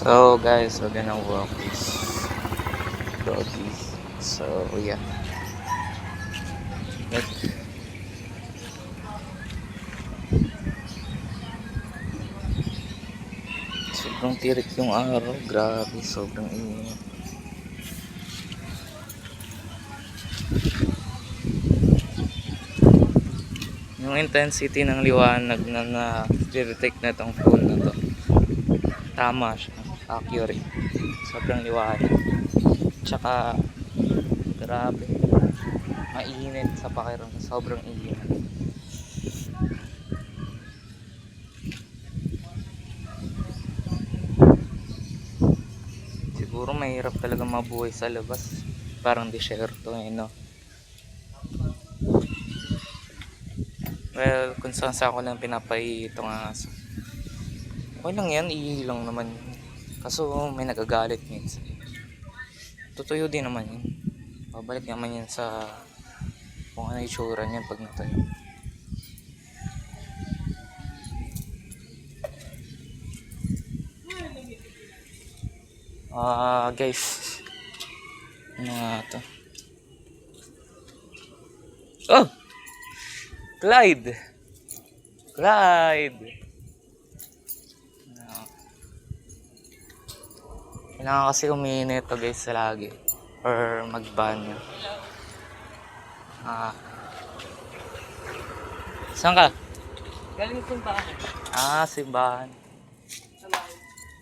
So guys, we're gonna walk this doggy. So yeah. But, sobrang tirik yung araw. Grabe, sobrang init. Yung intensity ng liwanag na na-detect na itong phone na to. Tama siya. Accurate. Sobrang liwanag. Tsaka, grabe. Mainit sa pakiramdam. Sobrang init. Siguro mahirap talaga mabuhay sa labas. Parang disyerto no? Well, kung saan sa ako lang pinapay itong aso. Okay lang yan, iilang naman yun. Kaso may nagagalit minsan. Tutuyo din naman yun. Babalik naman yan sa kung ano itsura niyan pag natuyo. Guys. Ano nga to? Oh! Clyde! Clyde! Kailangan kasi uminit to guys lagi. Or magbanyo. Saan ka? Galing simbahan. Simbahan.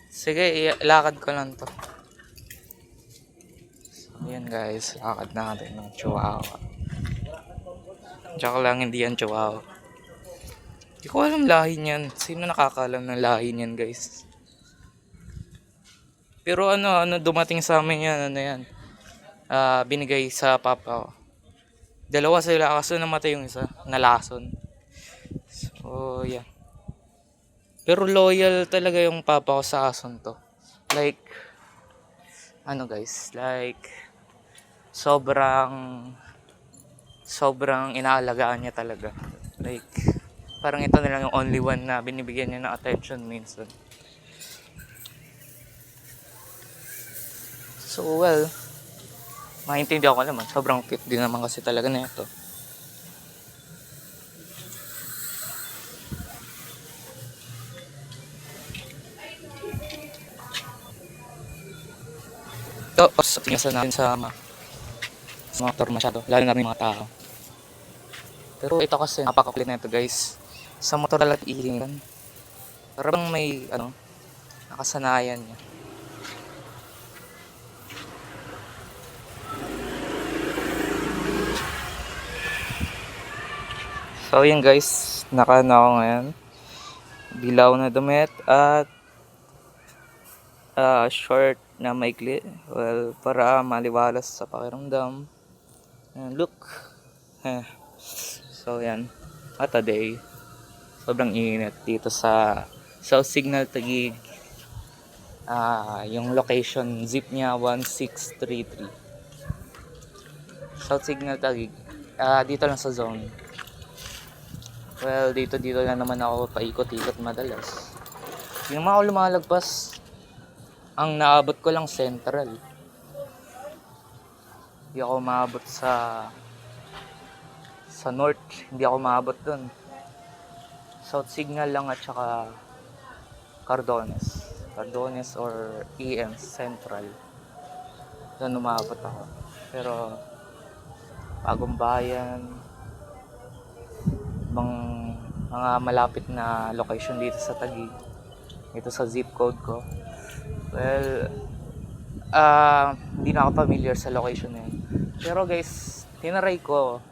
Sige, ilakad ko lang to. So, yan guys, lakad natin ng Chihuahua. Tsaka lang hindi yan Chihuahua. Hindi ko alam lahi niyan. Sino nakakaalam ng lahi niyan guys? Pero ano dumating sa amin yan, yan. Binigay sa papa ko. Dalawa sila kaso namatay yung isa, nalason. So, yeah. Pero loyal talaga yung papa ko sa ason to. Like, guys, like, sobrang inaalagaan niya talaga. Like, parang ito na lang yung only one na binibigyan niya ng attention minsan. So, well, maintindihan ko naman. Sobrang cute din naman kasi talaga na ito. Ito, tingnan natin sa motor masyado. Lalo na rin mga tao. Pero ito kasi, napakakulit na ito guys. Sa motor talaga iilingan. Parang may, nakasanayan niya. So yun guys, naka ako ngayon. Dilaw na damit at short na maikli. Well, para maliwalas sa pakiramdam. Look. So yan. At a day. Sobrang init dito sa South Signal Taguig. Yung location zip niya 1633. South Signal Taguig. Dito lang sa zone. Well, dito lang naman ako paikot-ikot madalas. Hindi naman ako lumalagpas. Ang naabot ko lang Central. Hindi ako maabot sa North. Hindi ako maabot dun. South Signal lang at saka Cardones or EM Central. Doon umabot ako. Pero Bagong Bayan, mga malapit na location dito sa Taguig, dito sa zip code ko. Well, hindi na ako familiar sa location na yun. Pero guys, tinaray ko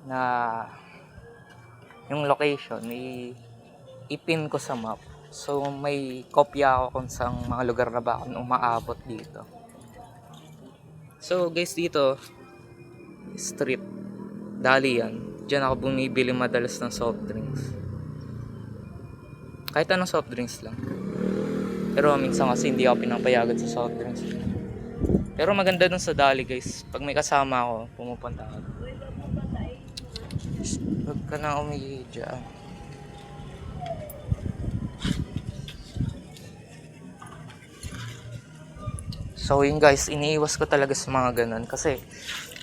na yung location ipin ko sa map. So may kopya ako kung saan mga lugar na ba ako umaabot dito. So guys, dito street dali yan. Diyan ako bumibili madalas ng soft drinks. Kahit anong soft drinks lang. Pero minsan kasi hindi ako pinapayagan sa soft drinks. Pero maganda dun sa dali guys. Pag may kasama ako, pumupunta ako. Huwag ka na umihi dyan. So yun guys, iniiwas ko talaga sa mga ganun kasi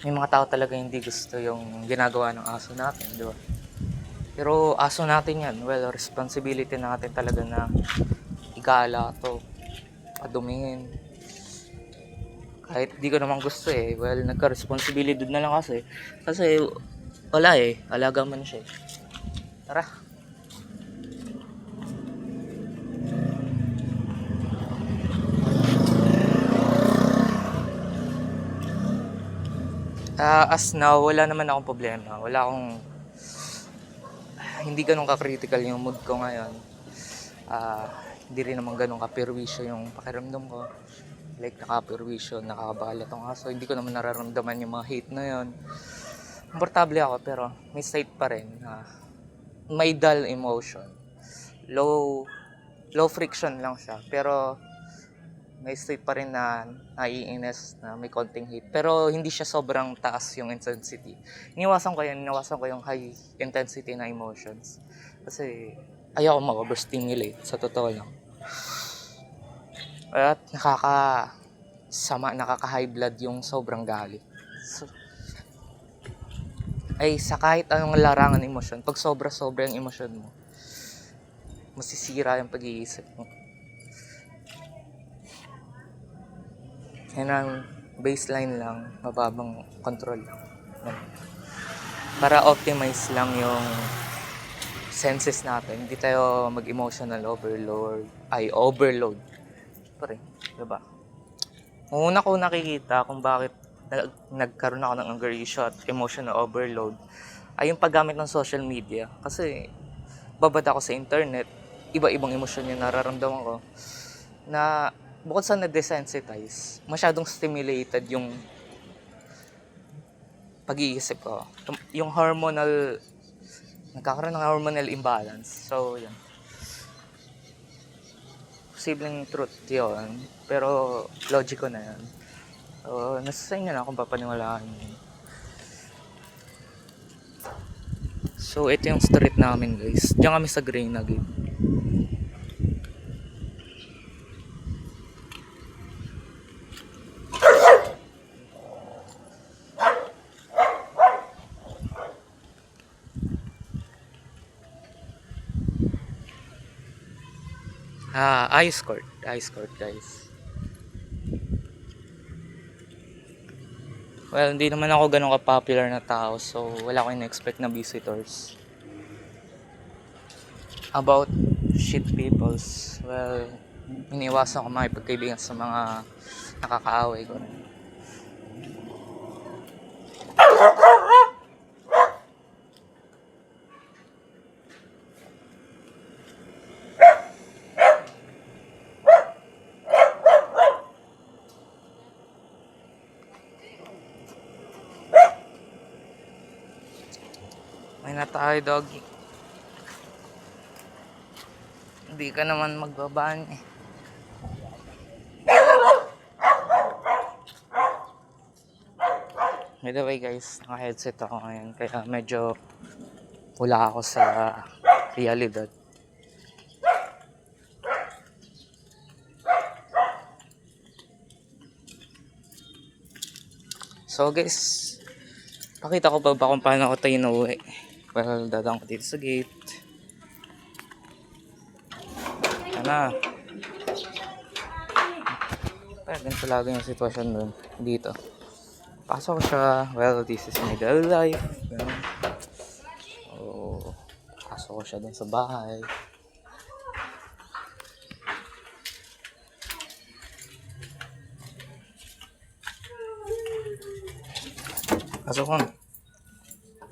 may mga tao talaga hindi gusto yung ginagawa ng aso natin, di ba? Pero aso natin yan, well, responsibility natin talaga na igala to, padumihin. Kahit di ko naman gusto eh, well, nagka-responsibility na lang kasi. Kasi wala eh, alaga man siya eh. Tara. As now, wala naman akong problema. Wala akong, hindi ganun ka-critical yung mood ko ngayon. Hindi rin naman ganun ka-perwisyo yung pakiramdam ko. Like, nakaka-perwisyo, nakakabala tong aso. Hindi ko naman nararamdaman yung mga hate na yun. Komportable ako, pero may state pa rin na may dull emotion. Low friction lang siya. Pero, may state pa rin na naiinis, na may konting hate. Pero hindi siya sobrang taas yung intensity. Iniwasan ko yung high intensity na emotions. Kasi ayaw ko ma-overstimulate, sa totoo lang. At nakaka-high blood yung sobrang galit. So, ay sa kahit anong larangan emosyon, pag sobra-sobra yung emosyon mo, masisira yung pag-iisip mo. Yan ang baseline lang, mababang control lang. Para optimize lang yung senses natin. Hindi tayo mag-emotional overload. Pare, diba? Una ko nakikita kung bakit nagkaroon ako ng anger issue at emotional overload ay yung paggamit ng social media. Kasi babad ako sa internet, iba-ibang emosyon yung nararamdaman ko na bukod sa na-desensitize, masyadong stimulated yung pag-iisip ko. Yung nagkakaroon ng hormonal imbalance. So, yan. Posibleng truth yun, pero logic ko na yan. So, nasa sa inyo na kung papaniwalaan yun. So, ito yung street namin guys. Diyan kami sa Green Nugget. Ice court guys. Well, hindi naman ako ganun ka-popular na tao, so wala akong in-expect na visitors. About shit peoples, well, iniwasan ko makipagkaibigan sa mga nakakaaway ko rin. May na tayo, doggy. Hindi ka naman magbabaan eh. By the way guys, naka-headset ako ngayon kaya medyo wala ako sa realidad. So guys, pakita ko ba kung paano ako tayo inuwi? Well, dadaan ko dito sa gate. Yan na. Ganito lagi yung sitwasyon dun. Dito. Pasok siya. Well, this is my daily life. So, pasok ko siya dun sa bahay. Pasok ko.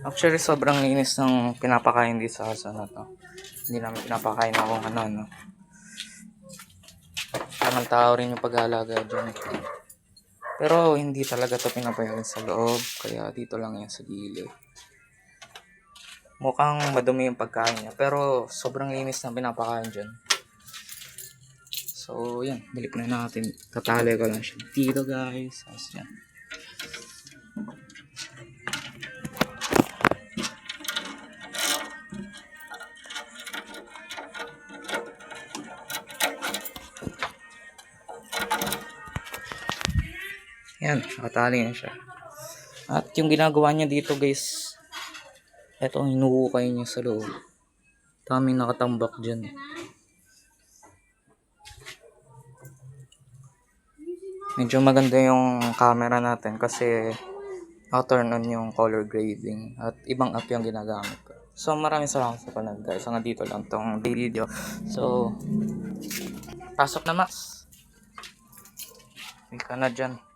Actually, sobrang linis ng pinapakain dito sa aso na to. Hindi namin pinapakain na kung ano. Parang tao rin yung pag-aalaga dyan. Pero hindi talaga to pinapayagan sa loob. Kaya dito lang yan sa gilid. Mukhang madumi yung pagkain niya. Pero sobrang linis ng pinapakain dyan. So, yan. Balik na natin. Tatali ko lang siya dito, guys. As yan. Yan, nakatali na siya. At yung ginagawa niya dito guys, eto ang hinuhukay niya sa loob. Daming nakatambak dyan. Medyo maganda yung camera natin kasi turn on yung color grading at ibang app yung ginagamit ko. So maraming salamat sa panonood guys. Hanggang dito lang tong video. So, pasok na Max. Hindi ka na dyan.